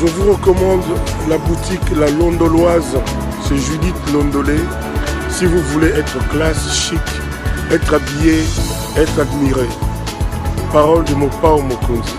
Je vous recommande la boutique La Londoloise, c'est Judith Londolé. Si vous voulez être classe, chic, être habillé, être admiré. Parole de Mopao Mokonzi.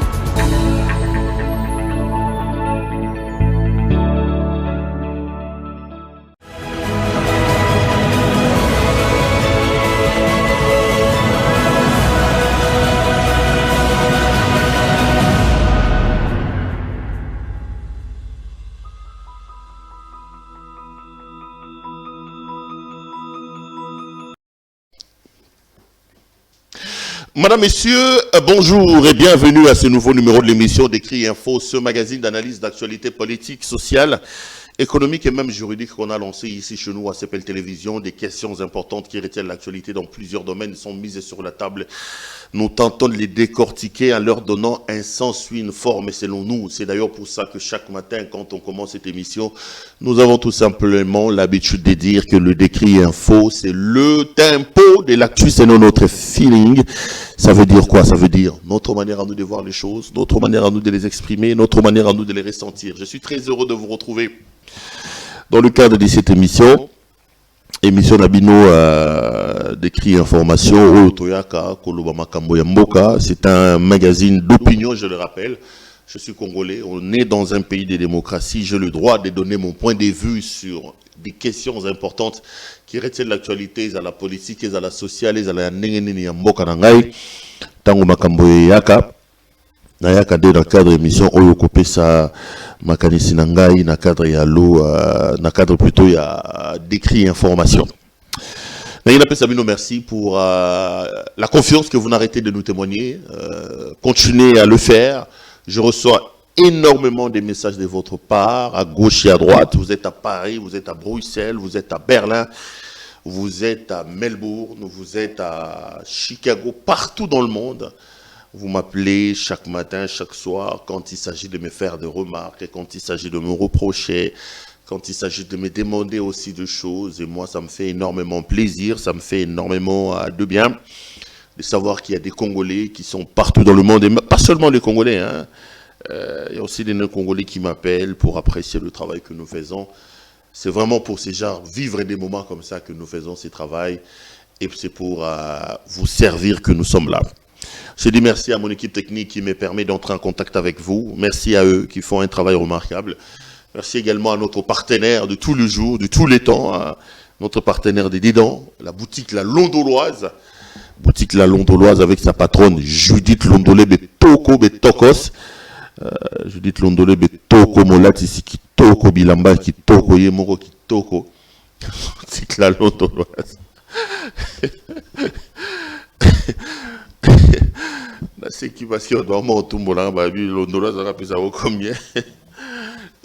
Madame, Messieurs, bonjour et bienvenue à ce nouveau numéro de l'émission d'Écrit Info, ce magazine d'analyse d'actualité politique, sociale, économique et même juridique qu'on a lancé ici chez nous à CPL Télévision. Des questions importantes qui retiennent l'actualité dans plusieurs domaines sont mises sur la table. Nous tentons de les décortiquer en leur donnant un sens, une forme, et selon nous, c'est d'ailleurs pour ça que chaque matin, quand on commence cette émission, nous avons tout simplement l'habitude de dire que le Décrit Info, c'est le tempo de l'actu, c'est notre feeling. Ça veut dire quoi? Ça veut dire notre manière à nous de voir les choses, notre manière à nous de les exprimer, notre manière à nous de les ressentir. Je suis très heureux de vous retrouver dans le cadre de cette émission Nabino d'Écrit Information. C'est un magazine d'opinion, je le rappelle. Je suis congolais, on est dans un pays de démocratie. J'ai le droit de donner mon point de vue sur des questions importantes qui retiennent l'actualité, à la politique, à la sociale, à la mboka nangai. Tango makambo yaka. Nayaka de dans le cadre de l'émission Oyo Kopesa Makanisi Nangai, na cadre ya lo, na cadre plutôt ya d'Écrit Information. Sabino, merci pour la confiance que vous n'arrêtez de nous témoigner. Continuez à le faire. Je reçois énormément de messages de votre part, à gauche et à droite. Vous êtes à Paris, vous êtes à Bruxelles, vous êtes à Berlin, vous êtes à Melbourne, vous êtes à Chicago, partout dans le monde. Vous m'appelez chaque matin, chaque soir, quand il s'agit de me faire des remarques, quand il s'agit de me reprocher, quand il s'agit de me demander aussi de choses. Et moi, ça me fait énormément plaisir, ça me fait énormément de bien de savoir qu'il y a des Congolais qui sont partout dans le monde, et pas seulement les Congolais, hein. Il y a aussi des non-Congolais qui m'appellent pour apprécier le travail que nous faisons. C'est vraiment pour ces gens, vivre des moments comme ça que nous faisons ce travail, et c'est pour vous servir que nous sommes là. Je dis merci à mon équipe technique qui me permet d'entrer en contact avec vous. Merci à eux qui font un travail remarquable. Merci également à notre partenaire de tous les jours, de tous les temps, à notre partenaire des Dédans, la boutique La Londoloise. Boutique La Londoloise avec sa patronne Judith Londolé Betoko Betokos. Judith Londolé Betoko Molati Kitoko Bilamba Kitoko Yemoro Kitoko. Boutique La Londoloise. C'est qui parce qu'on doit monter là, Londoloise ça va savoir combien.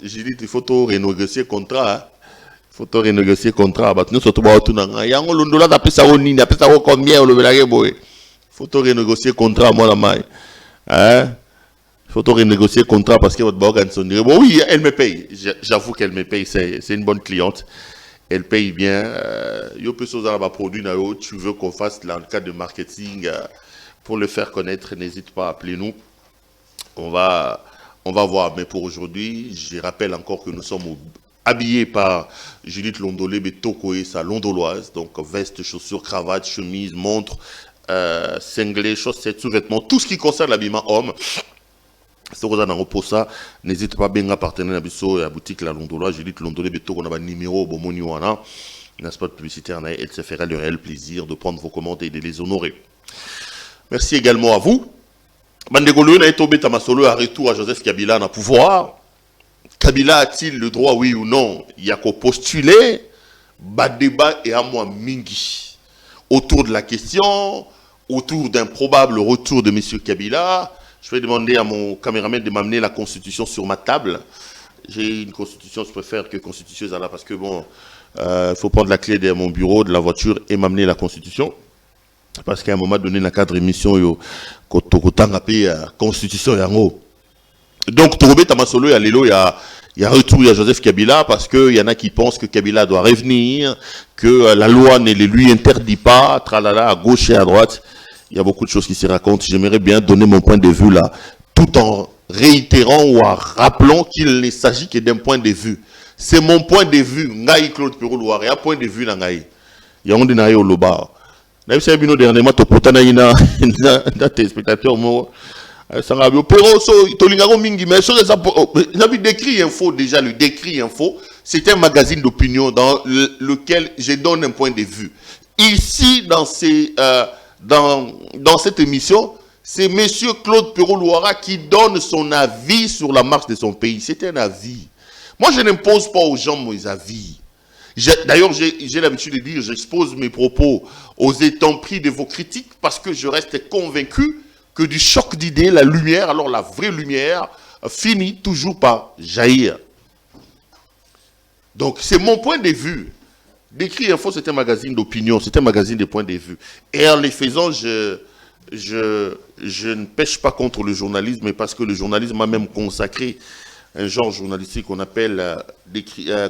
J'ai dit il faut tout renégocier contrat. Il faut tout renégocier contrat. Nous surtout tout nanga. Yango Londoloise a pris ça au nini, a pris ça au combien le belage boy. Il faut tout renégocier contrat moi la maille. Hein? Il faut tout renégocier contrat parce que votre organisation dirait bon oui, elle me paye. J'avoue qu'elle me paye, c'est une bonne cliente. Elle paye bien. Yo peux chose à la produit na yo, tu veux qu'on fasse dans le cadre de marketing pour le faire connaître, n'hésite pas à appeler nous. On va voir. Mais pour aujourd'hui, je rappelle encore que nous sommes habillés par Judith Londolé Betoko et sa Londoloise. Donc veste, chaussures, cravate, chemise, montre, cinglé, chaussettes, sous-vêtements, tout ce qui concerne l'habillement homme. Si vous avez pour ça, n'hésitez pas bien à partenaire à la boutique La Londoloise. Judith Londolé Betoko, on a un numéro, bon moniwana, un spot publicitaire, elle se fera le réel plaisir de prendre vos commandes et de les honorer. Merci également à vous. Bandegolo n'a été Tamasolo à retour à Joseph Kabila dans le pouvoir. Kabila a-t-il le droit, oui ou non? Il y a qu'à postuler. Débat et à moi mingi. Autour de la question, autour d'un probable retour de M. Kabila, je vais demander à mon caméraman de m'amener la constitution sur ma table. J'ai une constitution, je préfère que constitution là parce que bon, faut prendre la clé de mon bureau, de la voiture et m'amener la constitution. Parce qu'à un moment donné, dans le cadre de l'émission, il y a constitution. Donc, Tourobé Tamasolo, il y a retour à Joseph Kabila, parce qu'il y en a qui pensent que Kabila doit revenir, que la loi ne le lui interdit pas, tralala, à gauche et à droite. Il y a beaucoup de choses qui se racontent. J'aimerais bien donner mon point de vue là, tout en réitérant ou en rappelant qu'il ne s'agit que d'un point de vue. C'est mon point de vue. Ngaï Claude Perou-Loire, il y a un point de vue dans Ngaï. Il y a un point de vue au Loba. Même si il y a dernièrement, tu as des spectateurs. Ça va bien. Pero so tolingago mingi mais so ça j'avais décrit info déjà le décrit info c'est un magazine d'opinion dans lequel je donne un point de vue. Ici dans cette émission, c'est monsieur Claude Perou-Loire qui donne son avis sur la marche de son pays. C'est un avis. Moi je n'impose pas aux gens mes avis. D'ailleurs, j'ai l'habitude de dire, j'expose mes propos aux étampes de vos critiques parce que je reste convaincu que du choc d'idées, la lumière, alors la vraie lumière, finit toujours par jaillir. Donc, c'est mon point de vue. Décrit Info, c'est un magazine d'opinion, c'est un magazine de points de vue. Et en les faisant, je ne pêche pas contre le journalisme, mais parce que le journalisme m'a même consacré un genre journalistique qu'on appelle,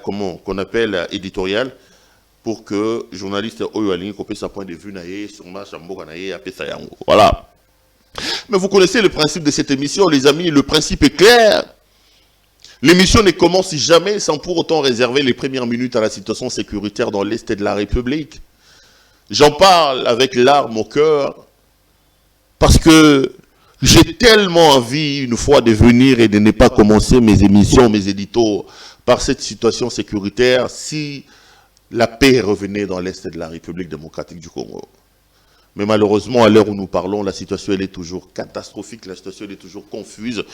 qu'on appelle éditorial, pour que journaliste Oyoaling copie sa point de vue, voilà. Mais vous connaissez le principe de cette émission, les amis, le principe est clair. L'émission ne commence jamais sans pour autant réserver les premières minutes à la situation sécuritaire dans l'Est de la République. J'en parle avec larmes au cœur, parce que j'ai tellement envie une fois de venir et de ne pas commencer mes émissions, mes éditos, par cette situation sécuritaire, si la paix revenait dans l'Est de la République démocratique du Congo. Mais malheureusement, à l'heure où nous parlons, la situation elle est toujours catastrophique, la situation elle est toujours confuse.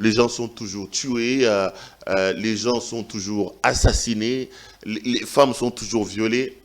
Les gens sont toujours tués, les gens sont toujours assassinés, les femmes sont toujours violées.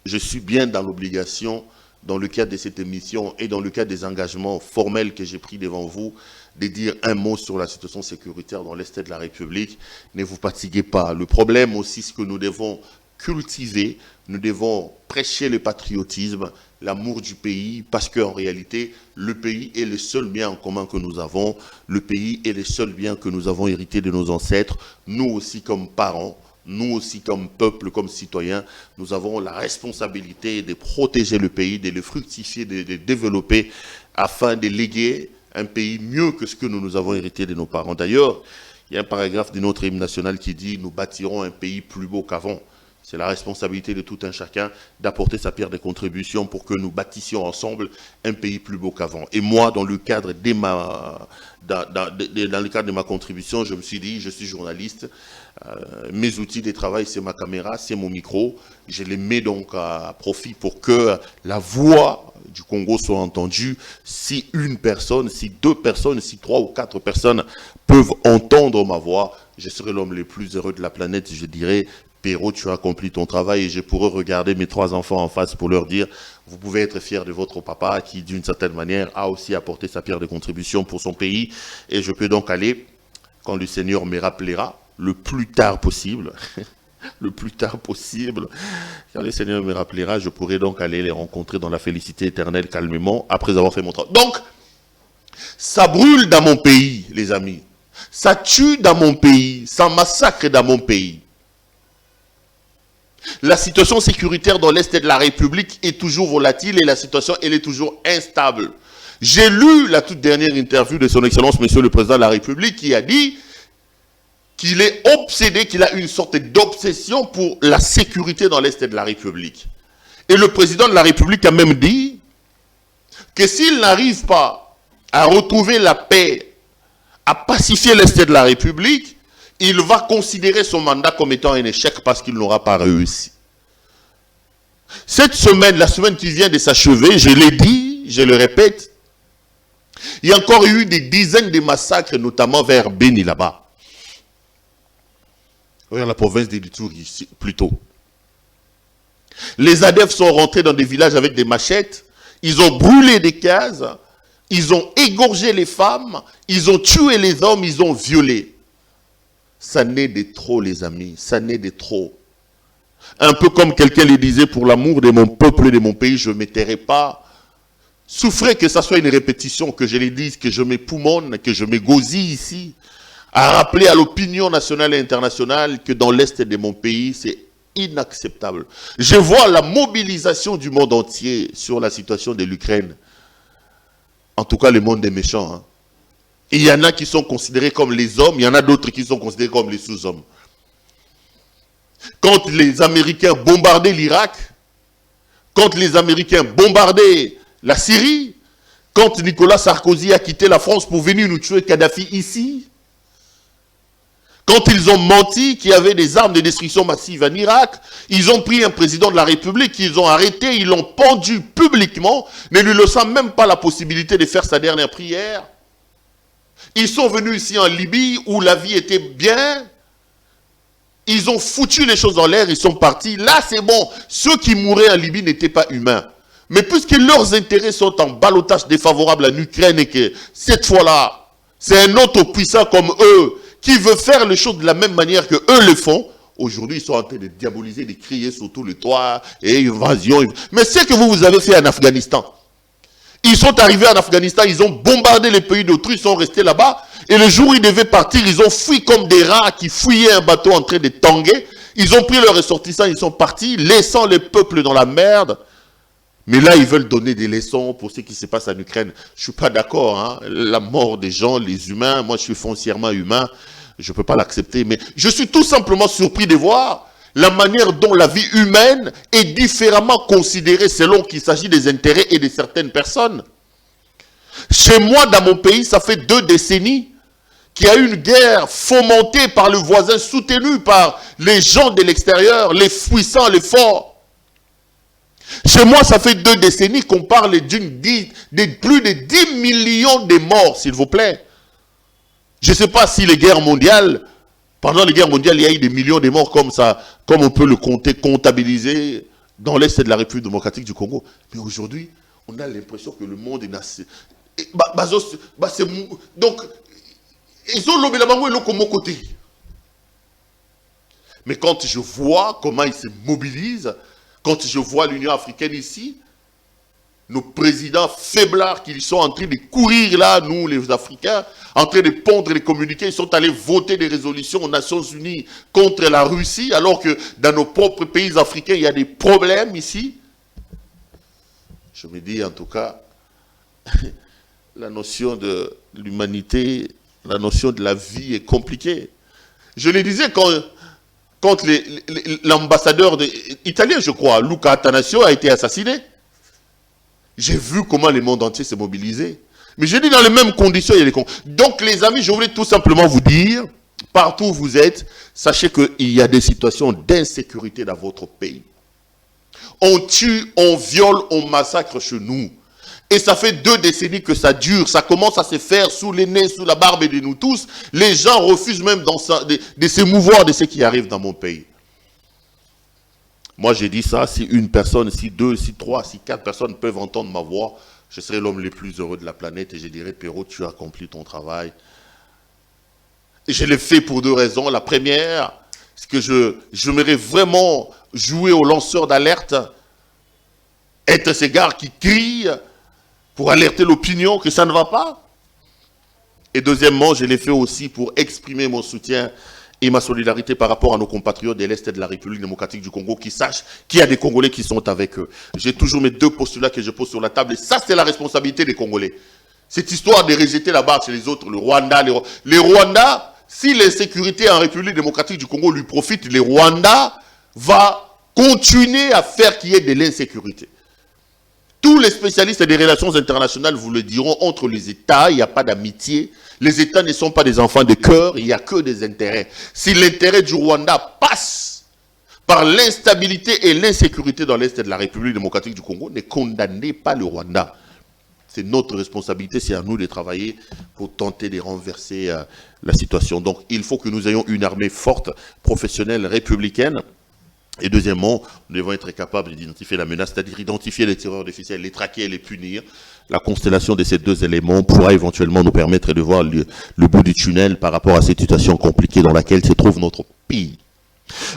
Je suis bien dans l'obligation, dans le cadre de cette émission et dans le cadre des engagements formels que j'ai pris devant vous, de dire un mot sur la situation sécuritaire dans l'Est de la République. Ne vous fatiguez pas. Le problème aussi, c'est que nous devons cultiver, nous devons prêcher le patriotisme, l'amour du pays, parce qu'en réalité, le pays est le seul bien en commun que nous avons, le pays est le seul bien que nous avons hérité de nos ancêtres, nous aussi comme parents, nous aussi comme peuple, comme citoyens, nous avons la responsabilité de protéger le pays, de le fructifier, de le développer, afin de léguer un pays mieux que ce que nous avons hérité de nos parents. D'ailleurs, il y a un paragraphe de notre hymne national qui dit « Nous bâtirons un pays plus beau qu'avant ». C'est la responsabilité de tout un chacun d'apporter sa pierre de contribution pour que nous bâtissions ensemble un pays plus beau qu'avant. Et moi, dans le cadre de ma contribution, je me suis dit, je suis journaliste, mes outils de travail, c'est ma caméra, c'est mon micro. Je les mets donc à profit pour que la voix du Congo soit entendue. Si une personne, si deux personnes, si 3 ou 4 personnes peuvent entendre ma voix, je serai l'homme le plus heureux de la planète, je dirais. Péro, tu as accompli ton travail et je pourrais regarder mes 3 enfants en face pour leur dire vous pouvez être fiers de votre papa qui d'une certaine manière a aussi apporté sa pierre de contribution pour son pays et je peux donc aller quand le Seigneur me rappellera le plus tard possible le plus tard possible quand le Seigneur me rappellera je pourrai donc aller les rencontrer dans la félicité éternelle calmement après avoir fait mon travail. Donc ça brûle dans mon pays les amis, ça tue dans mon pays, ça massacre dans mon pays. La situation sécuritaire dans l'Est de la République est toujours volatile et la situation elle est toujours instable. J'ai lu la toute dernière interview de son Excellence, Monsieur le Président de la République, qui a dit qu'il est obsédé, qu'il a une sorte d'obsession pour la sécurité dans l'Est de la République. Et le Président de la République a même dit que s'il n'arrive pas à retrouver la paix, à pacifier l'Est de la République, il va considérer son mandat comme étant un échec parce qu'il n'aura pas réussi. Cette semaine, la semaine qui vient de s'achever, je l'ai dit, je le répète, il y a encore eu des dizaines de massacres, notamment vers Beni là-bas. Vers la province de l'Ituri, plutôt. Les ADF sont rentrés dans des villages avec des machettes, ils ont brûlé des cases, ils ont égorgé les femmes, ils ont tué les hommes, ils ont violé. Ça n'est de trop, les amis. Ça n'est de trop. Un peu comme quelqu'un le disait, pour l'amour de mon peuple et de mon pays, je ne me tairai pas. Souffrez que ça soit une répétition, que je le dise, que je m'époumonne, que je m'égosille ici, à rappeler à l'opinion nationale et internationale que dans l'Est de mon pays, c'est inacceptable. Je vois la mobilisation du monde entier sur la situation de l'Ukraine. En tout cas, le monde est méchant, hein. Et il y en a qui sont considérés comme les hommes, il y en a d'autres qui sont considérés comme les sous-hommes. Quand les Américains bombardaient l'Irak, quand les Américains bombardaient la Syrie, quand Nicolas Sarkozy a quitté la France pour venir nous tuer Kadhafi ici, quand ils ont menti qu'il y avait des armes de destruction massive en Irak, ils ont pris un président de la République, ils ont arrêté, ils l'ont pendu publiquement, ne lui laissant même pas la possibilité de faire sa dernière prière. Ils sont venus ici en Libye où la vie était bien. Ils ont foutu les choses en l'air, ils sont partis. Là, c'est bon. Ceux qui mouraient en Libye n'étaient pas humains. Mais puisque leurs intérêts sont en ballottage défavorable à l'Ukraine et que cette fois-là, c'est un autre puissant comme eux qui veut faire les choses de la même manière que eux le font, aujourd'hui, ils sont en train de diaboliser, de crier sur tout le toit, et invasion. Mais c'est ce que vous avez fait en Afghanistan. Ils sont arrivés en Afghanistan, ils ont bombardé les pays d'autrui, ils sont restés là-bas. Et le jour où ils devaient partir, ils ont fui comme des rats qui fouillaient un bateau en train de tanguer. Ils ont pris leurs ressortissants, ils sont partis, laissant les peuples dans la merde. Mais là, ils veulent donner des leçons pour ce qui se passe en Ukraine. Je ne suis pas d'accord. Hein. La mort des gens, les humains, moi je suis foncièrement humain. Je ne peux pas l'accepter. Mais je suis tout simplement surpris de voir la manière dont la vie humaine est différemment considérée selon qu'il s'agit des intérêts et de certaines personnes. Chez moi, dans mon pays, ça fait 2 décennies qu'il y a eu une guerre fomentée par le voisin, soutenue par les gens de l'extérieur, les puissants, les forts. Chez moi, ça fait 2 décennies qu'on parle de plus de 10 millions de morts, s'il vous plaît. Je ne sais pas si les guerres mondiales, pendant les guerres mondiales, il y a eu des millions de morts comme ça, comme on peut le compter, comptabiliser dans l'Est de la République démocratique du Congo. Mais aujourd'hui, on a l'impression que le monde est nassé. Donc, ils ont l'obé la bango et l'ont comme côté. Mais quand je vois comment ils se mobilisent, quand je vois l'Union africaine ici, nos présidents faiblards qui sont en train de courir là, nous les Africains, en train de pondre les communiqués, ils sont allés voter des résolutions aux Nations Unies contre la Russie, alors que dans nos propres pays africains, il y a des problèmes ici. Je me dis en tout cas, la notion de l'humanité, la notion de la vie est compliquée. Je le disais quand l'ambassadeur italien, je crois, Luca Attanasio, a été assassiné. J'ai vu comment le monde entier s'est mobilisé. Mais je dis dans les mêmes conditions, il y a des conditions. Donc les amis, je voulais tout simplement vous dire, partout où vous êtes, sachez qu'il y a des situations d'insécurité dans votre pays. On tue, on viole, on massacre chez nous. Et ça fait 2 décennies que ça dure. Ça commence à se faire sous les nez, sous la barbe de nous tous. Les gens refusent même de s'émouvoir de ce qui arrive dans mon pays. Moi, j'ai dit ça, si une personne, si 2, si 3, si 4 personnes peuvent entendre ma voix, je serai l'homme le plus heureux de la planète et je dirais, Perrault, tu as accompli ton travail. Et je l'ai fait pour 2 raisons. La première, c'est que j'aimerais vraiment jouer au lanceur d'alerte, être ces gars qui crient pour alerter l'opinion que ça ne va pas. Et deuxièmement, je l'ai fait aussi pour exprimer mon soutien et ma solidarité par rapport à nos compatriotes de l'Est de la République démocratique du Congo qui sachent qu'il y a des Congolais qui sont avec eux. J'ai toujours mes 2 postulats que je pose sur la table et ça, c'est la responsabilité des Congolais. Cette histoire de rejeter la barre chez les autres, le Rwanda, les Rwandais, si l'insécurité en République démocratique du Congo lui profite, les Rwandais va continuer à faire qu'il y ait de l'insécurité. Tous les spécialistes des relations internationales vous le diront, entre les États, il n'y a pas d'amitié. Les États ne sont pas des enfants de cœur, il n'y a que des intérêts. Si l'intérêt du Rwanda passe par l'instabilité et l'insécurité dans l'Est de la République démocratique du Congo, ne condamnez pas le Rwanda. C'est notre responsabilité, c'est à nous de travailler pour tenter de renverser la situation. Donc il faut que nous ayons une armée forte, professionnelle, républicaine. Et deuxièmement, nous devons être capables d'identifier la menace, c'est-à-dire identifier les tireurs d'officiels, les traquer et les punir. La constellation de ces 2 éléments pourra éventuellement nous permettre de voir le bout du tunnel par rapport à cette situation compliquée dans laquelle se trouve notre pays.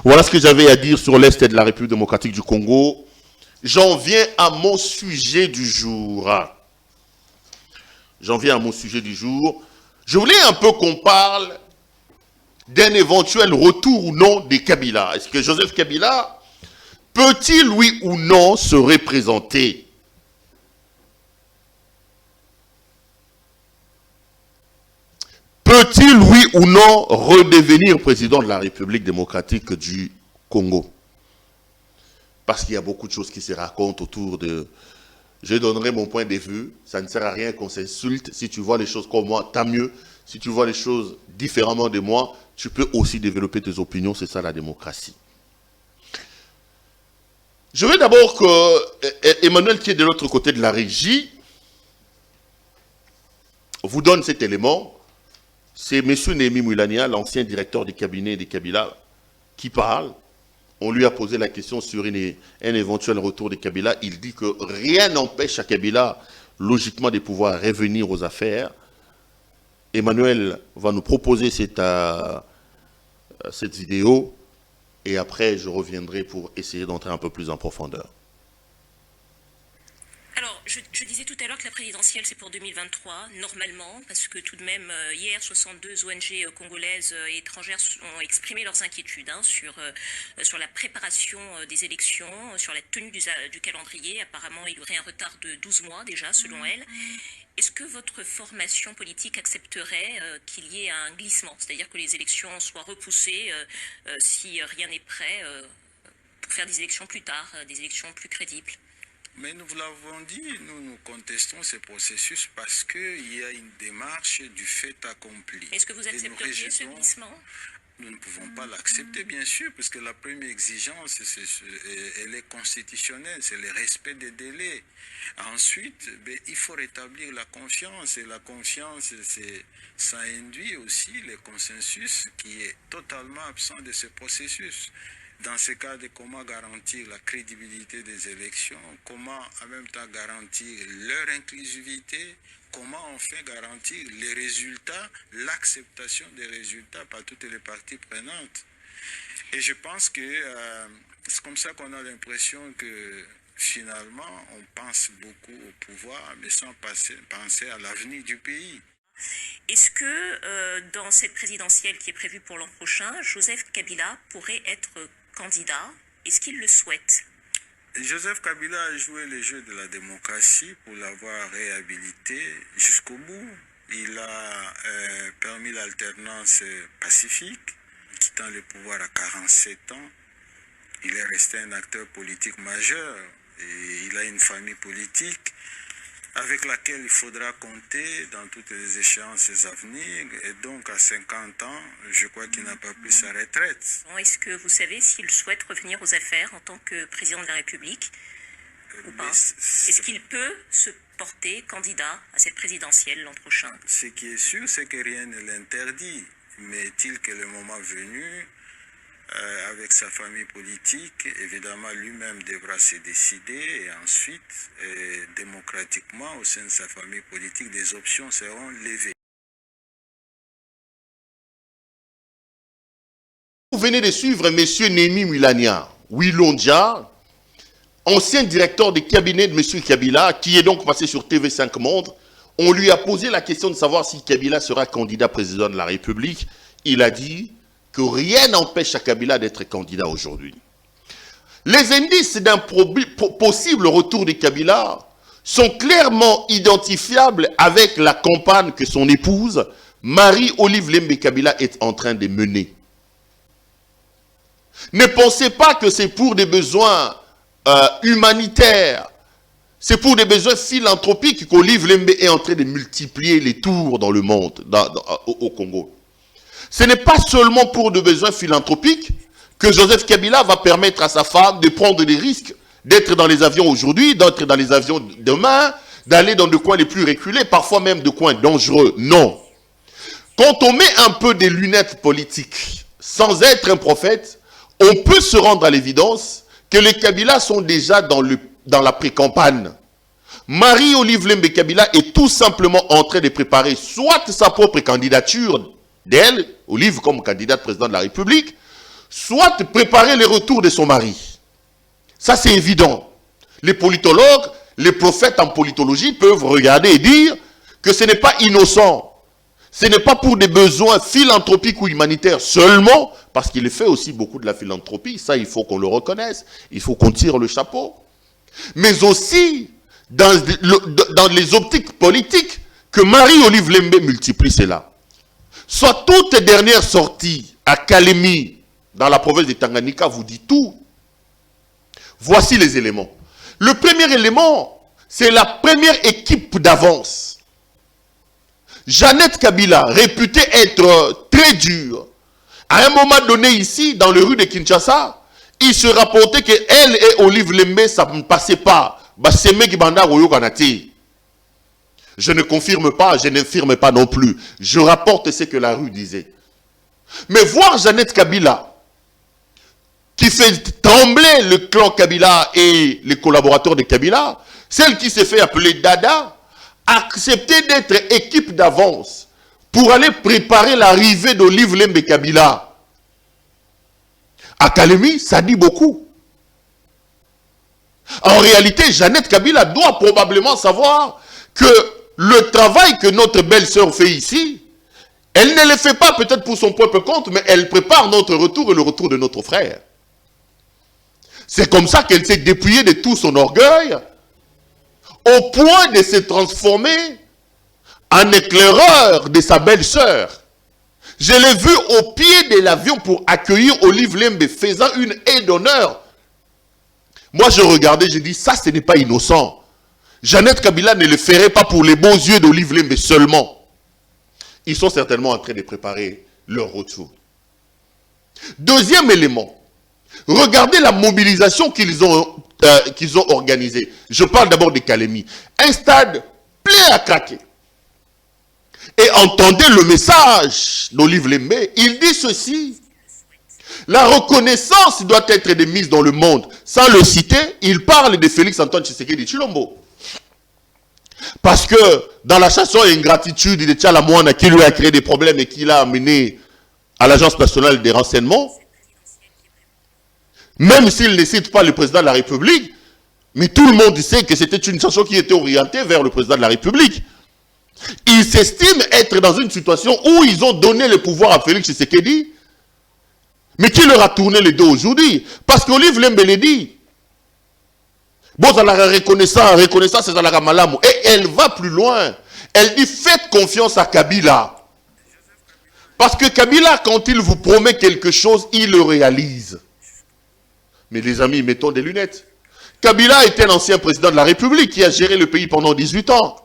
Voilà ce que j'avais à dire sur l'Est de la République démocratique du Congo. J'en viens à mon sujet du jour. Je voulais un peu qu'on parle d'un éventuel retour ou non de Kabila. Est-ce que Joseph Kabila peut-il, oui ou non, se représenter? peut-il, oui ou non, redevenir président de la République démocratique du Congo? Parce qu'il y a beaucoup de choses qui se racontent autour de... Je donnerai mon point de vue, ça ne sert à rien qu'on s'insulte. Si tu vois les choses comme moi, tant mieux. Si tu vois les choses différemment de moi, tu peux aussi développer tes opinions, c'est ça la démocratie. Je veux d'abord que Emmanuel, qui est de l'autre côté de la régie, vous donne cet élément. C'est M. Néhémie Moulania, l'ancien directeur du cabinet de Kabila, qui parle. On lui a posé la question sur un éventuel retour de Kabila. Il dit que rien n'empêche à Kabila, logiquement, de pouvoir revenir aux affaires. Emmanuel va nous proposer cette vidéo. Et après, je reviendrai pour essayer d'entrer un peu plus en profondeur. Alors, je disais tout à l'heure que la présidentielle, c'est pour 2023, normalement, parce que tout de même, hier, 62 ONG congolaises et étrangères ont exprimé leurs inquiétudes sur la préparation des élections, sur la tenue du calendrier. Apparemment, il y aurait un retard de 12 mois déjà, selon elles. Est-ce que votre formation politique accepterait qu'il y ait un glissement, c'est-à-dire que les élections soient repoussées si rien n'est prêt pour faire des élections plus tard, des élections plus crédibles? Mais nous vous l'avons dit, nous contestons ce processus parce qu'il y a une démarche du fait accompli. Est-ce que vous accepteriez ce glissement? Nous ne pouvons pas l'accepter, bien sûr, parce que la première exigence, elle est constitutionnelle, c'est le respect des délais. Ensuite, il faut rétablir la confiance, et la confiance, ça induit aussi le consensus qui est totalement absent de ce processus. Dans ce cas de comment garantir la crédibilité des élections, comment en même temps garantir leur inclusivité, comment enfin garantir les résultats, l'acceptation des résultats par toutes les parties prenantes. Et je pense que c'est comme ça qu'on a l'impression que finalement on pense beaucoup au pouvoir, mais sans penser à l'avenir du pays. Est-ce que dans cette présidentielle qui est prévue pour l'an prochain, Joseph Kabila pourrait être candidat? Est-ce qu'il le souhaite? Joseph Kabila a joué le jeu de la démocratie pour l'avoir réhabilité jusqu'au bout. Il a permis l'alternance pacifique, quittant le pouvoir à 47 ans. Il est resté un acteur politique majeur et il a une famille politique avec laquelle il faudra compter dans toutes les échéances à venir. Et donc, à 50 ans, je crois qu'il n'a pas pris sa retraite. Est-ce que vous savez s'il souhaite revenir aux affaires en tant que président de la République ou pas? Est-ce qu'il peut se porter candidat à cette présidentielle l'an prochain? Ce qui est sûr, c'est que rien ne l'interdit. Mais est-il que le moment venu, avec sa famille politique, évidemment lui-même devra se décider et ensuite, démocratiquement, au sein de sa famille politique, des options seront levées. Vous venez de suivre M. Néhémie Moulania, Wilondia, ancien directeur de cabinet de M. Kabila, qui est donc passé sur TV5 Monde. On lui a posé la question de savoir si Kabila sera candidat président de la République. Il a dit que rien n'empêche à Kabila d'être candidat aujourd'hui. Les indices d'un possible retour de Kabila sont clairement identifiables avec la campagne que son épouse, Marie-Olive Lembe Kabila, est en train de mener. Ne pensez pas que c'est pour des besoins humanitaires, c'est pour des besoins philanthropiques qu'Olive Lembe est en train de multiplier les tours dans le monde, au Congo. Ce n'est pas seulement pour des besoins philanthropiques que Joseph Kabila va permettre à sa femme de prendre des risques, d'être dans les avions aujourd'hui, d'être dans les avions demain, d'aller dans des coins les plus reculés, parfois même de coins dangereux. Non. Quand on met un peu des lunettes politiques, sans être un prophète, on peut se rendre à l'évidence que les Kabila sont déjà dans la pré-campagne. Marie-Olive Lembe Kabila est tout simplement en train de préparer soit sa propre candidature d'elle, Olive comme candidate président de la République, soit préparer le retour de son mari. Ça c'est évident. Les politologues, les prophètes en politologie peuvent regarder et dire que ce n'est pas innocent. Ce n'est pas pour des besoins philanthropiques ou humanitaires seulement, parce qu'il fait aussi beaucoup de la philanthropie, ça il faut qu'on le reconnaisse, il faut qu'on tire le chapeau. Mais aussi dans les optiques politiques que Marie-Olive Lembe multiplie cela. soit toute dernière sortie à Kalemi, dans la province de Tanganyika, vous dit tout. Voici les éléments. Le premier élément, c'est la première équipe d'avance. Jeannette Kabila, réputée être très dure, à un moment donné ici, dans les rues de Kinshasa, il se rapportait qu'elle et Olive Lembe, ça ne passait pas. Je ne confirme pas, je n'infirme pas non plus. Je rapporte ce que la rue disait. Mais voir Jeannette Kabila, qui fait trembler le clan Kabila et les collaborateurs de Kabila, celle qui s'est fait appeler Dada, accepter d'être équipe d'avance pour aller préparer l'arrivée d'Olive Lembe Kabila à Kalemi, ça dit beaucoup. En réalité, Jeannette Kabila doit probablement savoir que le travail que notre belle-sœur fait ici, elle ne le fait pas peut-être pour son propre compte, mais elle prépare notre retour et le retour de notre frère. C'est comme ça qu'elle s'est dépouillée de tout son orgueil, au point de se transformer en éclaireur de sa belle-sœur. Je l'ai vu au pied de l'avion pour accueillir Olive Lembe, faisant une aide d'honneur. Moi, je regardais, je dis, ça, ce n'est pas innocent. Jeannette Kabila ne le ferait pas pour les beaux yeux d'Olive Lembe seulement. Ils sont certainement en train de préparer leur retour. Deuxième élément, regardez la mobilisation qu'ils ont organisée. Je parle d'abord de Kalemi. Un stade plein à craquer. Et entendez le message d'Olive Lembe. Il dit ceci. La reconnaissance doit être mise dans le monde. Sans le citer, il parle de Félix-Antoine Tshisekedi Tshilombo. Parce que dans la chanson Ingratitude de Tchala Moana, qui lui a créé des problèmes et qui l'a amené à l'Agence nationale des renseignements, même s'il ne cite pas le président de la République, mais tout le monde sait que c'était une chanson qui était orientée vers le président de la République. Ils s'estiment être dans une situation où ils ont donné le pouvoir à Félix Tshisekedi, mais qui leur a tourné le dos aujourd'hui. Parce qu'Olive Lembe le dit. Bon, ça la reconnaissance, c'est ça la malamu. Et elle va plus loin. Elle dit, faites confiance à Kabila. Parce que Kabila, quand il vous promet quelque chose, il le réalise. Mais les amis, mettons des lunettes. Kabila était l'ancien président de la République qui a géré le pays pendant 18 ans.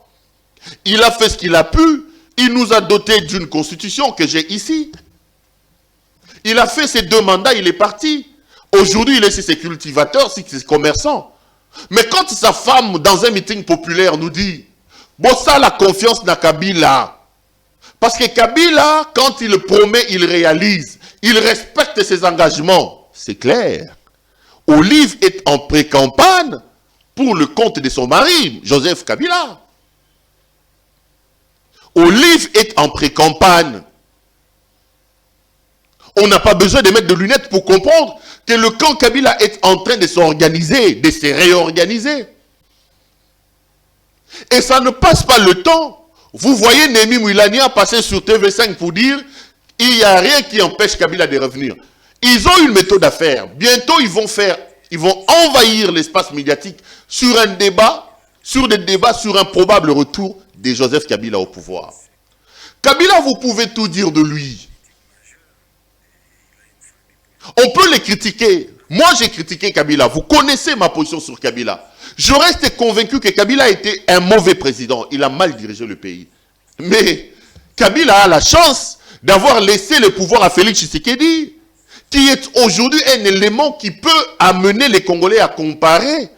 Il a fait ce qu'il a pu. Il nous a doté d'une constitution que j'ai ici. Il a fait ses 2 mandats, il est parti. Aujourd'hui, il est ses cultivateurs, ses commerçants. Mais quand sa femme, dans un meeting populaire, nous dit « Bon, ça, la confiance n'a Kabila. » Parce que Kabila, quand il promet, il réalise. Il respecte ses engagements. C'est clair. Olive est en pré-campagne pour le compte de son mari, Joseph Kabila. Olive est en pré-campagne. On n'a pas besoin de mettre de lunettes pour comprendre que le camp Kabila est en train de s'organiser, de se réorganiser. Et ça ne passe pas le temps. Vous voyez Némi Mouilania passer sur TV5 pour dire il n'y a rien qui empêche Kabila de revenir. Ils ont une méthode à faire. Bientôt, ils vont envahir l'espace médiatique sur des débats sur un probable retour de Joseph Kabila au pouvoir. Kabila, vous pouvez tout dire de lui. On peut les critiquer. Moi, j'ai critiqué Kabila. Vous connaissez ma position sur Kabila. Je reste convaincu que Kabila était un mauvais président. Il a mal dirigé le pays. Mais Kabila a la chance d'avoir laissé le pouvoir à Félix Tshisekedi, qui est aujourd'hui un élément qui peut amener les Congolais à comparer.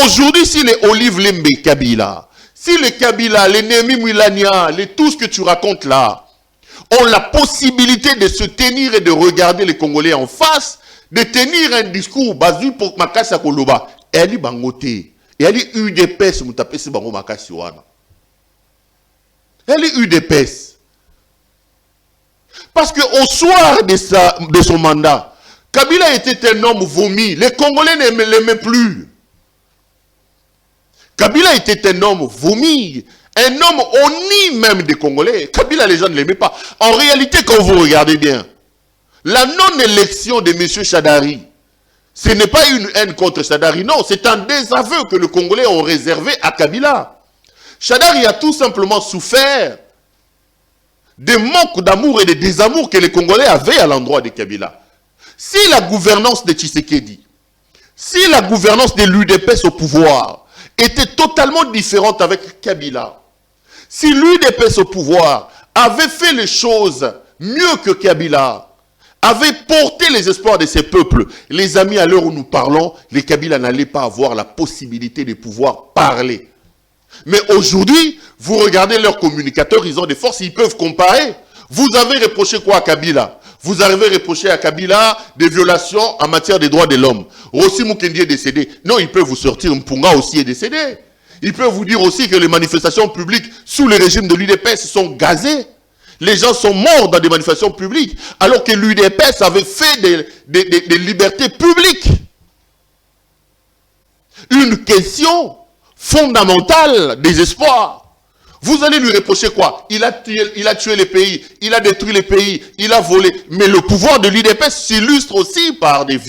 Aujourd'hui, si les Olive Lembe Kabila, si les Kabila, les Némi Mouilania, tout ce que tu racontes là, ont la possibilité de se tenir et de regarder les Congolais en face, de tenir un discours basé pour Makassa Koloba, elle est bangote. Et elle est UDPS, moutapesi bango makasi wana. Elle est UDPS. Parce qu'au soir de son mandat, Kabila était un homme vomi. Les Congolais ne l'aimaient plus. Kabila était un homme vomi. Un homme honni même des Congolais. Kabila, les gens ne l'aimaient pas. En réalité, quand vous regardez bien, la non-élection de M. Chadari, ce n'est pas une haine contre Chadari, non, c'est un désaveu que les Congolais ont réservé à Kabila. Chadari a tout simplement souffert des manques d'amour et de désamour que les Congolais avaient à l'endroit de Kabila. Si la gouvernance de Tshisekedi, si la gouvernance de l'UDPS au pouvoir était totalement différente avec Kabila, si l'UDPS au pouvoir avait fait les choses mieux que Kabila, avait porté les espoirs de ces peuples, les amis, à l'heure où nous parlons, les Kabila n'allaient pas avoir la possibilité de pouvoir parler. Mais aujourd'hui, vous regardez leurs communicateurs, ils ont des forces, ils peuvent comparer. Vous avez reproché quoi à Kabila? Vous avez reproché à Kabila des violations en matière des droits de l'homme. Rossi Mukendi est décédé. Non, il peut vous sortir, Mpunga aussi est décédé. Il peut vous dire aussi que les manifestations publiques sous le régime de l'UDPS sont gazées. Les gens sont morts dans des manifestations publiques, alors que l'UDPS avait fait des libertés publiques. Une question fondamentale des espoirs. Vous allez lui reprocher quoi? Il a tué les pays, il a détruit les pays, il a volé. Mais le pouvoir de l'UDPS s'illustre aussi par des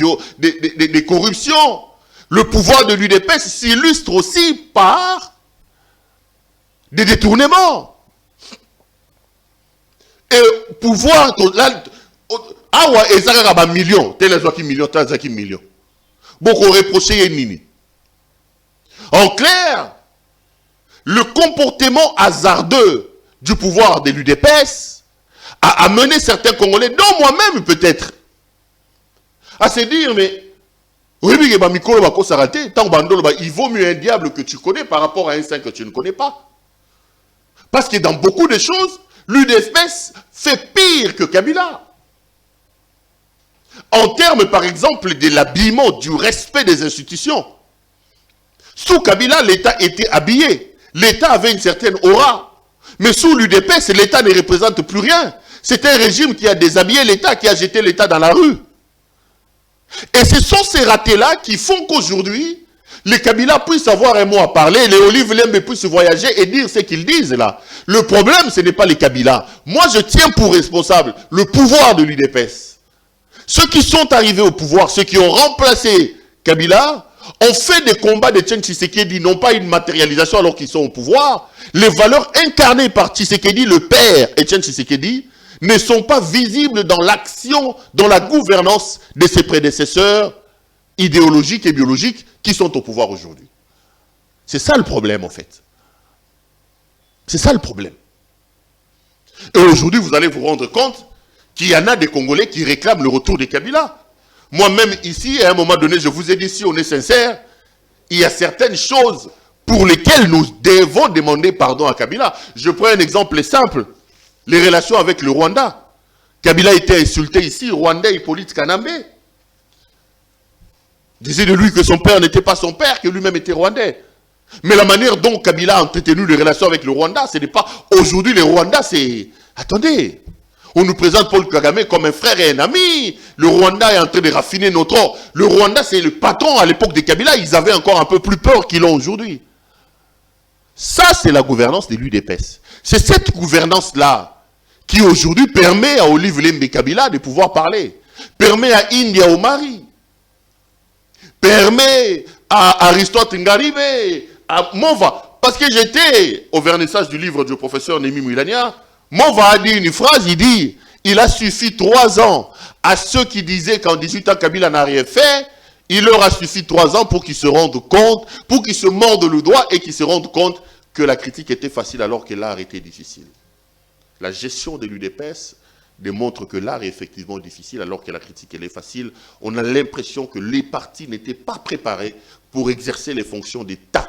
corruptions. Le pouvoir de l'UDPS s'illustre aussi par des détournements. Et pouvoir, awa ezaka ba million, tel ezaki million, tel ezaki million. Beaucoup reproché nini. En clair, le comportement hasardeux du pouvoir de l'UDPS a amené certains Congolais, dont moi-même peut-être, à se dire, mais il vaut mieux un diable que tu connais par rapport à un saint que tu ne connais pas. Parce que dans beaucoup de choses, l'UDPS fait pire que Kabila. En termes, par exemple, de l'habillement, du respect des institutions. Sous Kabila, l'État était habillé. L'État avait une certaine aura. Mais sous l'UDPS, l'État ne représente plus rien. C'est un régime qui a déshabillé l'État, qui a jeté l'État dans la rue. Et ce sont ces ratés-là qui font qu'aujourd'hui, les Kabila puissent avoir un mot à parler, les Olive Lembe puissent voyager et dire ce qu'ils disent là. Le problème, ce n'est pas les Kabila. Moi, je tiens pour responsable le pouvoir de l'UDPS. Ceux qui sont arrivés au pouvoir, ceux qui ont remplacé Kabila, ont fait des combats de Etienne Tshisekedi, n'ont pas une matérialisation alors qu'ils sont au pouvoir. Les valeurs incarnées par Tshisekedi, le père Etienne Tshisekedi, ne sont pas visibles dans l'action, dans la gouvernance de ses prédécesseurs idéologiques et biologiques qui sont au pouvoir aujourd'hui. C'est ça le problème en fait. C'est ça le problème. Et aujourd'hui, vous allez vous rendre compte qu'il y en a des Congolais qui réclament le retour de Kabila. Moi-même ici, à un moment donné, je vous ai dit, si on est sincère, il y a certaines choses pour lesquelles nous devons demander pardon à Kabila. Je prends un exemple simple. Les relations avec le Rwanda. Kabila était insulté ici, Rwandais Hippolyte Kanambe. Disait de lui que son père n'était pas son père, que lui-même était Rwandais. Mais la manière dont Kabila a entretenu les relations avec le Rwanda, ce n'est pas... Aujourd'hui, le Rwanda, c'est... Attendez, on nous présente Paul Kagame comme un frère et un ami. Le Rwanda est en train de raffiner notre or. Le Rwanda, c'est le patron à l'époque de Kabila. Ils avaient encore un peu plus peur qu'ils l'ont aujourd'hui. Ça, c'est la gouvernance de l'UDPS. C'est cette gouvernance-là qui aujourd'hui permet à Olive Lembe Kabila de pouvoir parler. Permet à India Omari. Permet à Aristote Ngaribe, à Mova. Parce que j'étais au vernissage du livre du professeur Némi Moulania. Mova a dit une phrase, il dit, il a suffi 3 ans à ceux qui disaient qu'en 18 ans Kabila n'a rien fait, il leur a suffi 3 ans pour qu'ils se rendent compte, pour qu'ils se mordent le doigt et qu'ils se rendent compte que la critique était facile alors que l'art était difficile. La gestion de l'UDPS démontre que l'art est effectivement difficile alors que la critique elle est facile. On a l'impression que les partis n'étaient pas préparés pour exercer les fonctions d'État.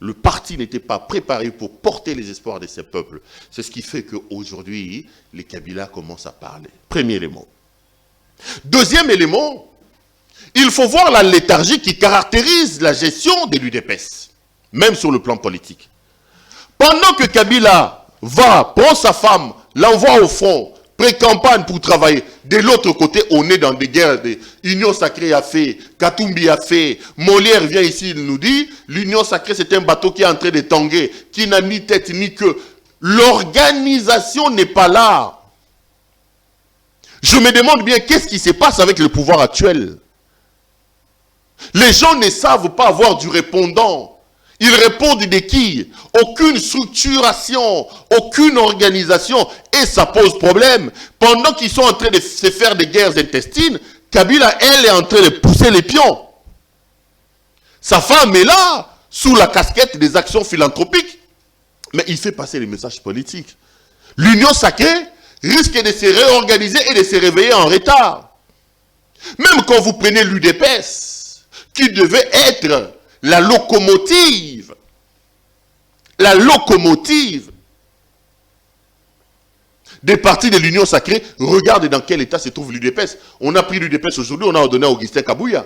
Le parti n'était pas préparé pour porter les espoirs de ces peuples. C'est ce qui fait qu'aujourd'hui, les Kabila commencent à parler. Premier élément. Deuxième élément, il faut voir la léthargie qui caractérise la gestion de l'UDPS, même sur le plan politique. Pendant que Kabila prend sa femme, l'envoie au front, pré-campagne pour travailler. De l'autre côté, on est dans des guerres. L'Union sacrée a fait, Katumbi a fait, Molière vient ici, il nous dit, l'Union sacrée c'est un bateau qui est en train de tanguer, qui n'a ni tête ni queue. L'organisation n'est pas là. Je me demande bien qu'est-ce qui se passe avec le pouvoir actuel. Les gens ne savent pas avoir du répondant. Ils répondent des quilles. Aucune structuration, aucune organisation. Et ça pose problème. Pendant qu'ils sont en train de se faire des guerres intestines, Kabila, elle, est en train de pousser les pions. Sa femme est là, sous la casquette des actions philanthropiques. Mais il fait passer les messages politiques. L'Union sacrée risque de se réorganiser et de se réveiller en retard. Même quand vous prenez l'UDPS, qui devait être la locomotive des partis de l'Union sacrée, regardez dans quel état se trouve l'UDPS. On a pris l'UDPS aujourd'hui, on a donné à Augustin Kabouya.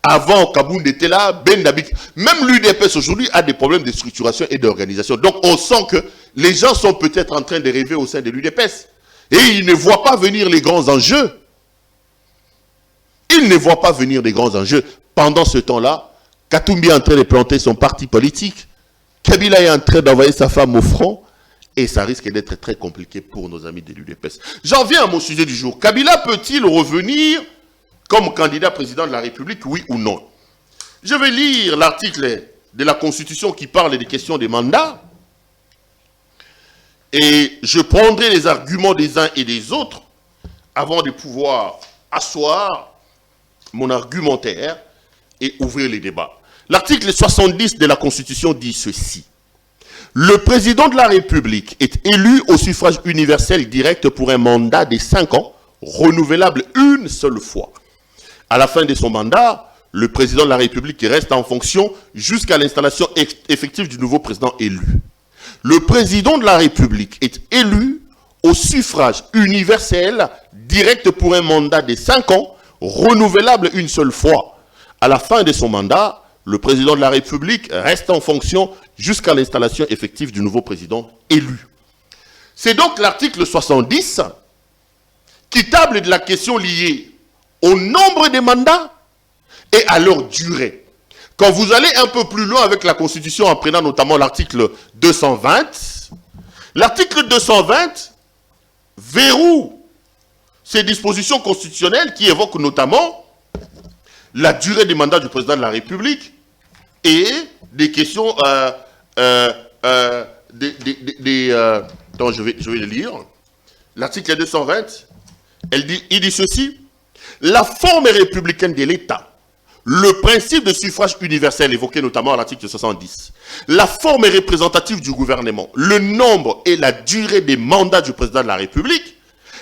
Avant, Kabound était là, Ben Dabik. Même l'UDPS aujourd'hui a des problèmes de structuration et d'organisation. Donc on sent que les gens sont peut-être en train de rêver au sein de l'UDPS. Et ils ne voient pas venir les grands enjeux. Ils ne voient pas venir les grands enjeux. Pendant ce temps-là, Katumbi est en train de planter son parti politique. Kabila est en train d'envoyer sa femme au front. Et ça risque d'être très compliqué pour nos amis de l'UDPS. J'en viens à mon sujet du jour. Kabila peut-il revenir comme candidat président de la République, oui ou non? Je vais lire l'article de la Constitution qui parle des questions des mandats. Et je prendrai les arguments des uns et des autres avant de pouvoir asseoir mon argumentaire et ouvrir les débats. L'article 70 de la Constitution dit ceci. Le président de la République est élu au suffrage universel direct pour un mandat de 5 ans, renouvelable une seule fois. À la fin de son mandat, le président de la République reste en fonction jusqu'à l'installation effective du nouveau président élu. Le président de la République est élu au suffrage universel direct pour un mandat de 5 ans, renouvelable une seule fois. À la fin de son mandat, le président de la République reste en fonction jusqu'à l'installation effective du nouveau président élu. C'est donc l'article 70 qui table de la question liée au nombre des mandats et à leur durée. Quand vous allez un peu plus loin avec la Constitution, en prenant notamment l'article 220, l'article 220 verrouille ces dispositions constitutionnelles qui évoquent notamment la durée des mandats du président de la République et des questions... attends, je vais le lire. L'article 220, il dit ceci. La forme républicaine de l'État, le principe de suffrage universel évoqué notamment à l'article 70, la forme représentative du gouvernement, le nombre et la durée des mandats du président de la République,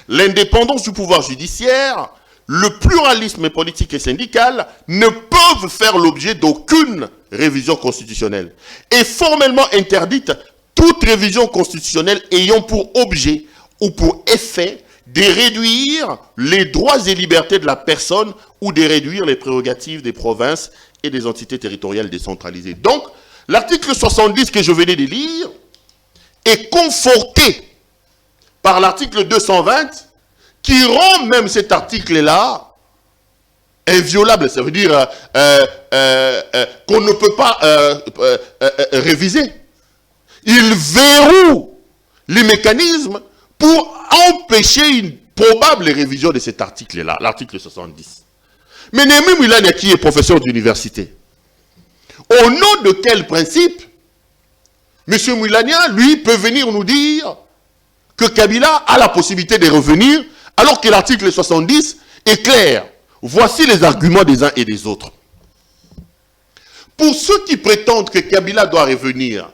l'indépendance du pouvoir judiciaire, le pluralisme politique et syndical ne peuvent faire l'objet d'aucune révision constitutionnelle. Est formellement interdite toute révision constitutionnelle ayant pour objet ou pour effet de réduire les droits et libertés de la personne ou de réduire les prérogatives des provinces et des entités territoriales décentralisées. Donc, l'article 70 que je venais de lire est conforté par l'article 220 qui rend même cet article-là inviolable. Ça veut dire qu'on ne peut pas réviser. Il verrouille les mécanismes pour empêcher une probable révision de cet article-là, l'article 70. Mais Némi Moulania, qui est professeur d'université, au nom de quel principe M. Moulania, lui, peut venir nous dire que Kabila a la possibilité de revenir alors que l'article 70 est clair. Voici les arguments des uns et des autres. Pour ceux qui prétendent que Kabila doit revenir,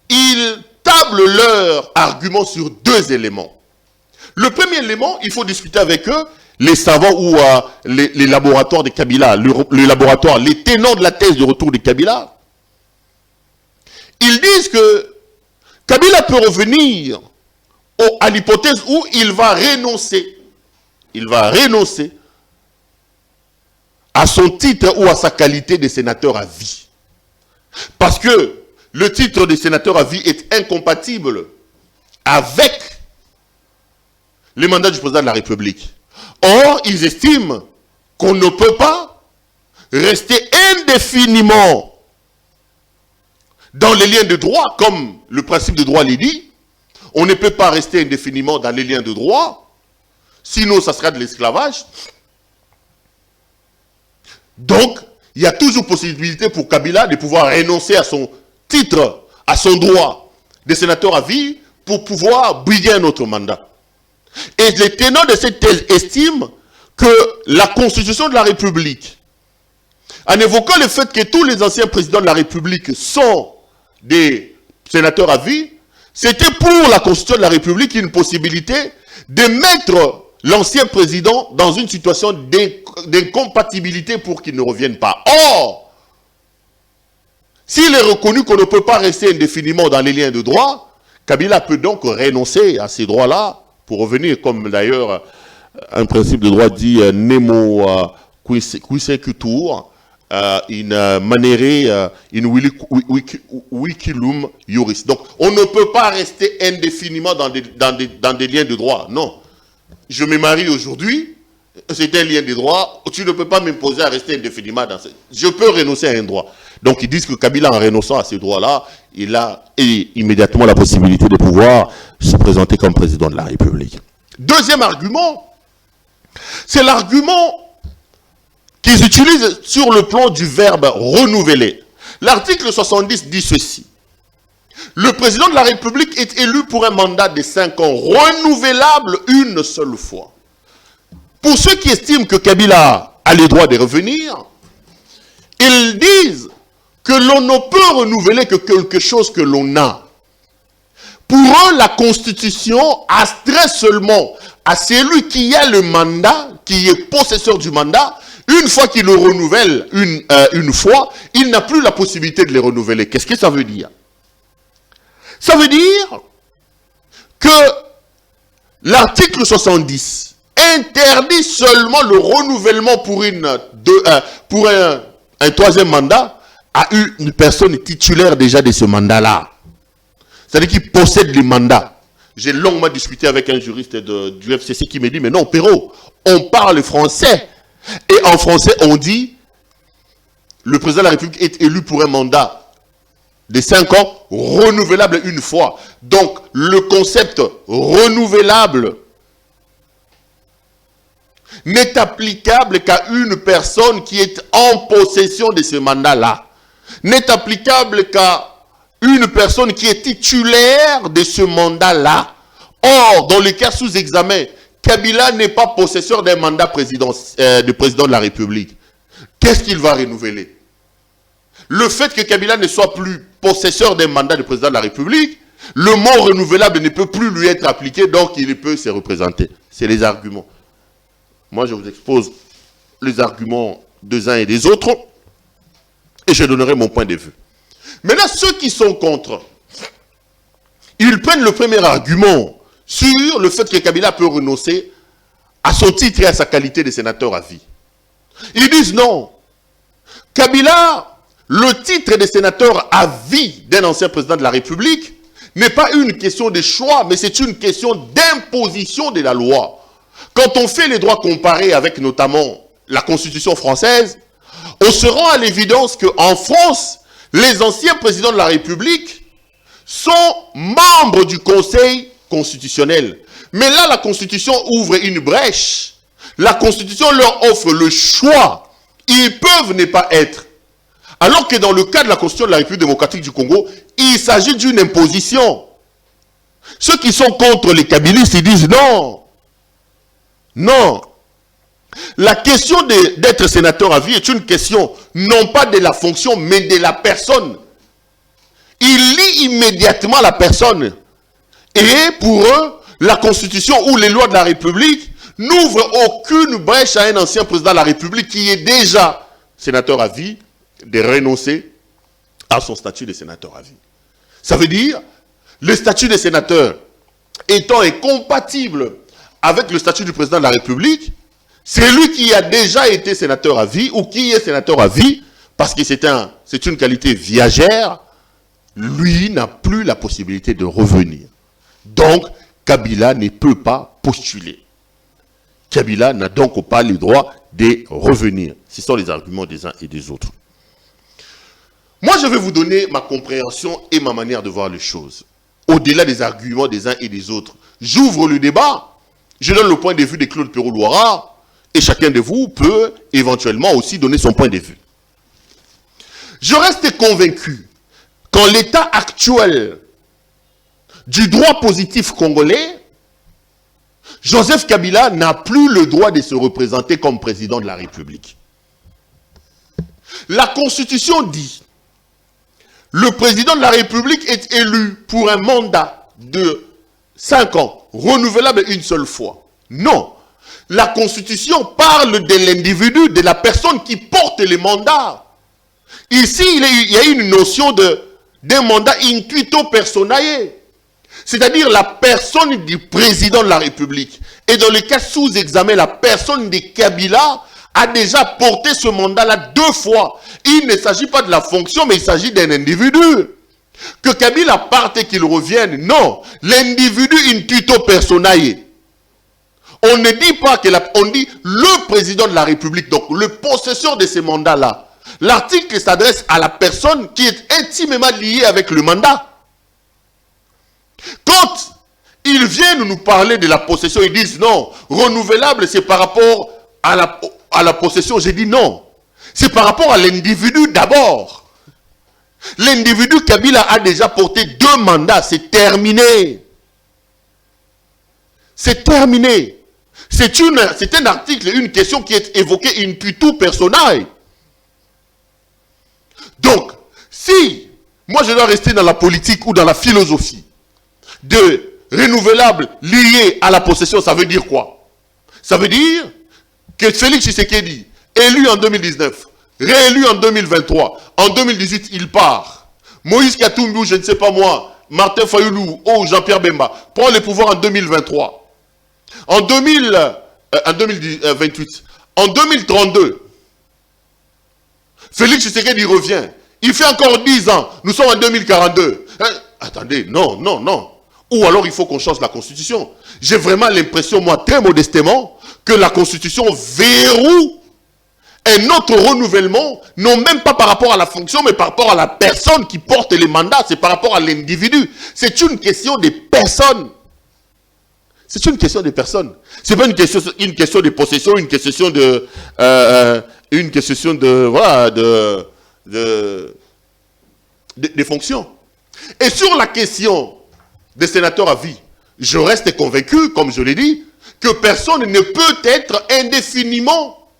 ils tablent leur argument sur deux éléments. Le premier élément, il faut discuter avec eux, les savants ou les laboratoires de Kabila, le laboratoire, les tenants de la thèse de retour de Kabila. Ils disent que Kabila peut revenir à l'hypothèse où il va renoncer. Il va renoncer à son titre ou à sa qualité de sénateur à vie. Parce que le titre de sénateur à vie est incompatible avec les mandats du président de la République. Or, ils estiment qu'on ne peut pas rester indéfiniment dans les liens de droit, comme le principe de droit l'est dit. On ne peut pas rester indéfiniment dans les liens de droit, sinon ça sera de l'esclavage. Donc, il y a toujours possibilité pour Kabila de pouvoir renoncer à son titre à son droit de sénateur à vie pour pouvoir briguer un autre mandat. Et les tenants de cette thèse estiment que la Constitution de la République, en évoquant le fait que tous les anciens présidents de la République sont des sénateurs à vie, c'était pour la Constitution de la République une possibilité de mettre l'ancien président dans une situation d'incompatibilité pour qu'il ne revienne pas. Or, s'il est reconnu qu'on ne peut pas rester indéfiniment dans les liens de droit, Kabila peut donc renoncer à ces droits-là pour revenir, comme d'ailleurs un principe de droit dit Nemo quise culture, in manere in wikilum juris. Donc, on ne peut pas rester indéfiniment dans des liens de droit. Non. Je me marie aujourd'hui, c'est un lien de droit, tu ne peux pas m'imposer à rester indéfiniment dans ce... Je peux renoncer à un droit. Donc, ils disent que Kabila, en renonçant à ces droits-là, il a immédiatement la possibilité de pouvoir se présenter comme président de la République. Deuxième argument, c'est l'argument qu'ils utilisent sur le plan du verbe renouveler. L'article 70 dit ceci. Le président de la République est élu pour un mandat de 5 ans, renouvelable une seule fois. Pour ceux qui estiment que Kabila a le droit de revenir, ils disent que l'on ne peut renouveler que quelque chose que l'on a. Pour eux, la Constitution astreint seulement à celui qui a le mandat, qui est possesseur du mandat. Une fois qu'il le renouvelle une fois, il n'a plus la possibilité de le renouveler. Qu'est-ce que ça veut dire? Ça veut dire que l'article 70 interdit seulement le renouvellement pour un troisième mandat à une personne titulaire déjà de ce mandat-là. C'est-à-dire qu'il possède les mandats. J'ai longuement discuté avec un juriste du FCC qui me dit, mais non, Perrault, on parle français. Et en français, on dit, le président de la République est élu pour un mandat de 5 ans, renouvelable une fois. Donc, le concept renouvelable n'est applicable qu'à une personne qui est en possession de ce mandat-là. N'est applicable qu'à une personne qui est titulaire de ce mandat-là. Or, dans le cas sous examen, Kabila n'est pas possesseur d'un mandat de président de la République. Qu'est-ce qu'il va renouveler? Le fait que Kabila ne soit plus possesseur d'un mandat de président de la République, le mot renouvelable ne peut plus lui être appliqué, donc il ne peut se représenter. C'est les arguments. Moi, je vous expose les arguments des uns et des autres, et je donnerai mon point de vue. Maintenant, ceux qui sont contre, ils prennent le premier argument sur le fait que Kabila peut renoncer à son titre et à sa qualité de sénateur à vie. Ils disent non. Kabila, le titre de sénateur à vie d'un ancien président de la République n'est pas une question de choix, mais c'est une question d'imposition de la loi. Quand on fait les droits comparés avec notamment la Constitution française, on se rend à l'évidence qu'en France, les anciens présidents de la République sont membres du Conseil constitutionnel. Mais là, la Constitution ouvre une brèche. La Constitution leur offre le choix. Ils peuvent ne pas être. Alors que dans le cas de la Constitution de la République démocratique du Congo, il s'agit d'une imposition. Ceux qui sont contre les kabylistes, ils disent non. Non. La question d'être sénateur à vie est une question non pas de la fonction, mais de la personne. Il lie immédiatement la personne. Et pour eux, la Constitution ou les lois de la République n'ouvrent aucune brèche à un ancien président de la République qui est déjà sénateur à vie de renoncer à son statut de sénateur à vie. Ça veut dire, le statut de sénateur étant incompatible avec le statut du président de la République, c'est lui qui a déjà été sénateur à vie ou qui est sénateur à vie, parce que c'est une qualité viagère, lui n'a plus la possibilité de revenir. Donc, Kabila ne peut pas postuler. Kabila n'a donc pas le droit de revenir. Ce sont les arguments des uns et des autres. Moi, je vais vous donner ma compréhension et ma manière de voir les choses. Au-delà des arguments des uns et des autres, j'ouvre le débat, je donne le point de vue de Claude Perrault-Loira, et chacun de vous peut éventuellement aussi donner son point de vue. Je reste convaincu dans l'état actuel du droit positif congolais, Joseph Kabila n'a plus le droit de se représenter comme président de la République. La Constitution dit, le président de la République est élu pour un mandat de 5 ans, renouvelable une seule fois. Non. La Constitution parle de l'individu, de la personne qui porte les mandats. Ici, il y a une notion d'un mandat intuito personae. C'est-à-dire la personne du président de la République. Et dans le cas sous examen, la personne de Kabila a déjà porté ce mandat-là 2 fois. Il ne s'agit pas de la fonction, mais il s'agit d'un individu. Que Kabila parte et qu'il revienne, non. L'individu intuito personae. On ne dit pas que on dit le président de la République, donc le possesseur de ces mandats-là. L'article s'adresse à la personne qui est intimement liée avec le mandat. Quand ils viennent nous parler de la possession, ils disent non, renouvelable c'est par rapport à la possession. J'ai dit non, c'est par rapport à l'individu d'abord. L'individu Kabila a déjà porté 2 mandats, c'est terminé. C'est terminé. C'est un article, une question qui est évoquée intuito personae. Donc, si moi je dois rester dans la politique ou dans la philosophie de renouvelable lié à la possession, ça veut dire quoi? Ça veut dire que Félix Tshisekedi, élu en 2019, réélu en 2023, en 2018, il part. Moïse Katumbi, je ne sais pas moi, Martin Fayoulou ou Jean-Pierre Bemba prend le pouvoir en 2023. En 2028, en 2032, Félix Tshisekedi revient. Il fait encore 10 ans. Nous sommes en 2042. Attendez, non, non, non. Ou alors il faut qu'on change la Constitution. J'ai vraiment l'impression, moi, très modestement, que la Constitution verrouille un autre renouvellement, non même pas par rapport à la fonction, mais par rapport à la personne qui porte les mandats. C'est par rapport à l'individu. C'est une question des personnes. C'est une question des personnes. C'est pas une question de possession, une question des fonctions. Et sur la question des sénateurs à vie, je reste convaincu, comme je l'ai dit, que personne ne peut être indéfiniment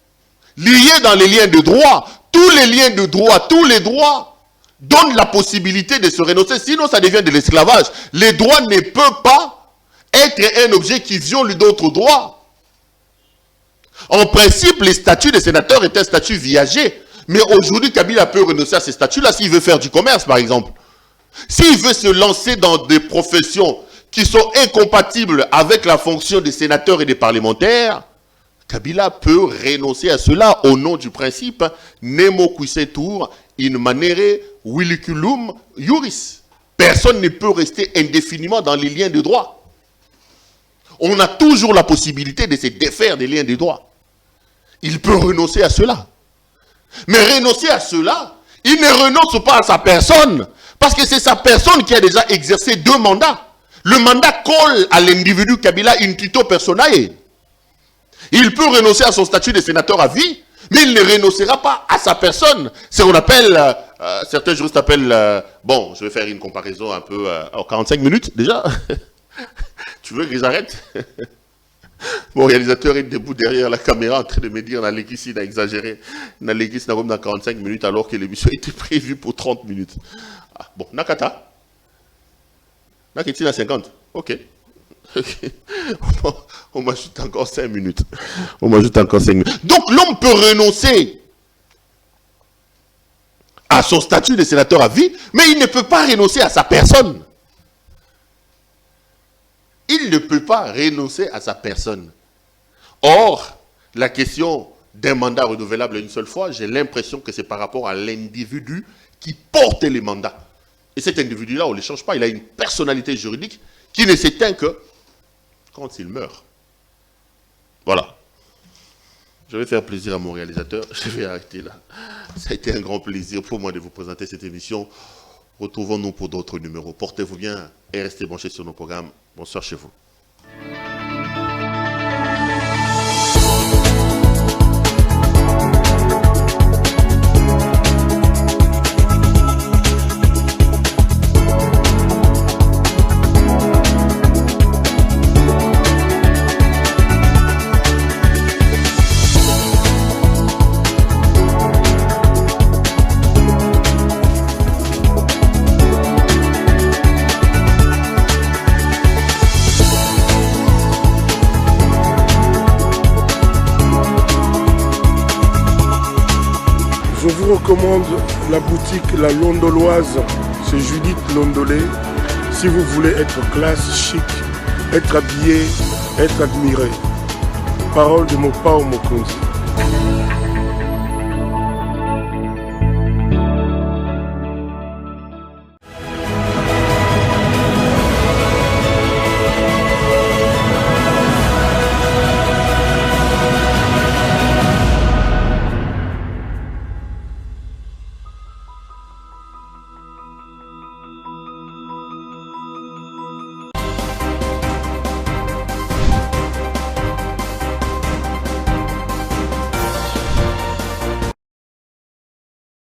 lié dans les liens de droit. Tous les liens de droit, tous les droits donnent la possibilité de se renoncer, sinon ça devient de l'esclavage. Les droits ne peuvent pas être un objet qui viole d'autres droits. En principe, le statut des sénateurs est un statut viager. Mais aujourd'hui, Kabila peut renoncer à ces statuts-là s'il veut faire du commerce, par exemple. S'il veut se lancer dans des professions qui sont incompatibles avec la fonction des sénateurs et des parlementaires, Kabila peut renoncer à cela au nom du principe Nemo quisetur in manere williculum iuris. Personne ne peut rester indéfiniment dans les liens de droit. On a toujours la possibilité de se défaire des liens de droit. Il peut renoncer à cela. Mais renoncer à cela, il ne renonce pas à sa personne. Parce que c'est sa personne qui a déjà exercé 2 mandats. Le mandat colle à l'individu Kabila intuito personae. Il peut renoncer à son statut de sénateur à vie, mais il ne renoncera pas à sa personne. C'est ce qu'on appelle, certains juristes appellent, bon, je vais faire une comparaison un peu, 45 minutes déjà. Tu veux que j'arrête? Mon réalisateur est debout derrière la caméra en train de me dire Nalekis a exagéré. Nalekis n'a comme dans 45 minutes alors que l'émission était prévue pour 30 minutes. Ah, bon, Nakata? Nakiti à 50? Ok. On m'ajoute encore 5 minutes. On m'ajoute encore 5 minutes. Donc l'homme peut renoncer à son statut de sénateur à vie, mais il ne peut pas renoncer à sa personne. Il ne peut pas renoncer à sa personne. Or, la question d'un mandat renouvelable une seule fois, j'ai l'impression que c'est par rapport à l'individu qui porte les mandats. Et cet individu-là, on ne le change pas. Il a une personnalité juridique qui ne s'éteint que quand il meurt. Voilà. Je vais faire plaisir à mon réalisateur. Je vais arrêter là. Ça a été un grand plaisir pour moi de vous présenter cette émission. Retrouvons-nous pour d'autres numéros. Portez-vous bien et restez branchés sur nos programmes. Bonsoir chez vous. vous recommande la boutique La Londoloise, c'est Judith Londolé. Si vous voulez être classe, chic, être habillé, être admiré. Parole de Mopao Mokonzi.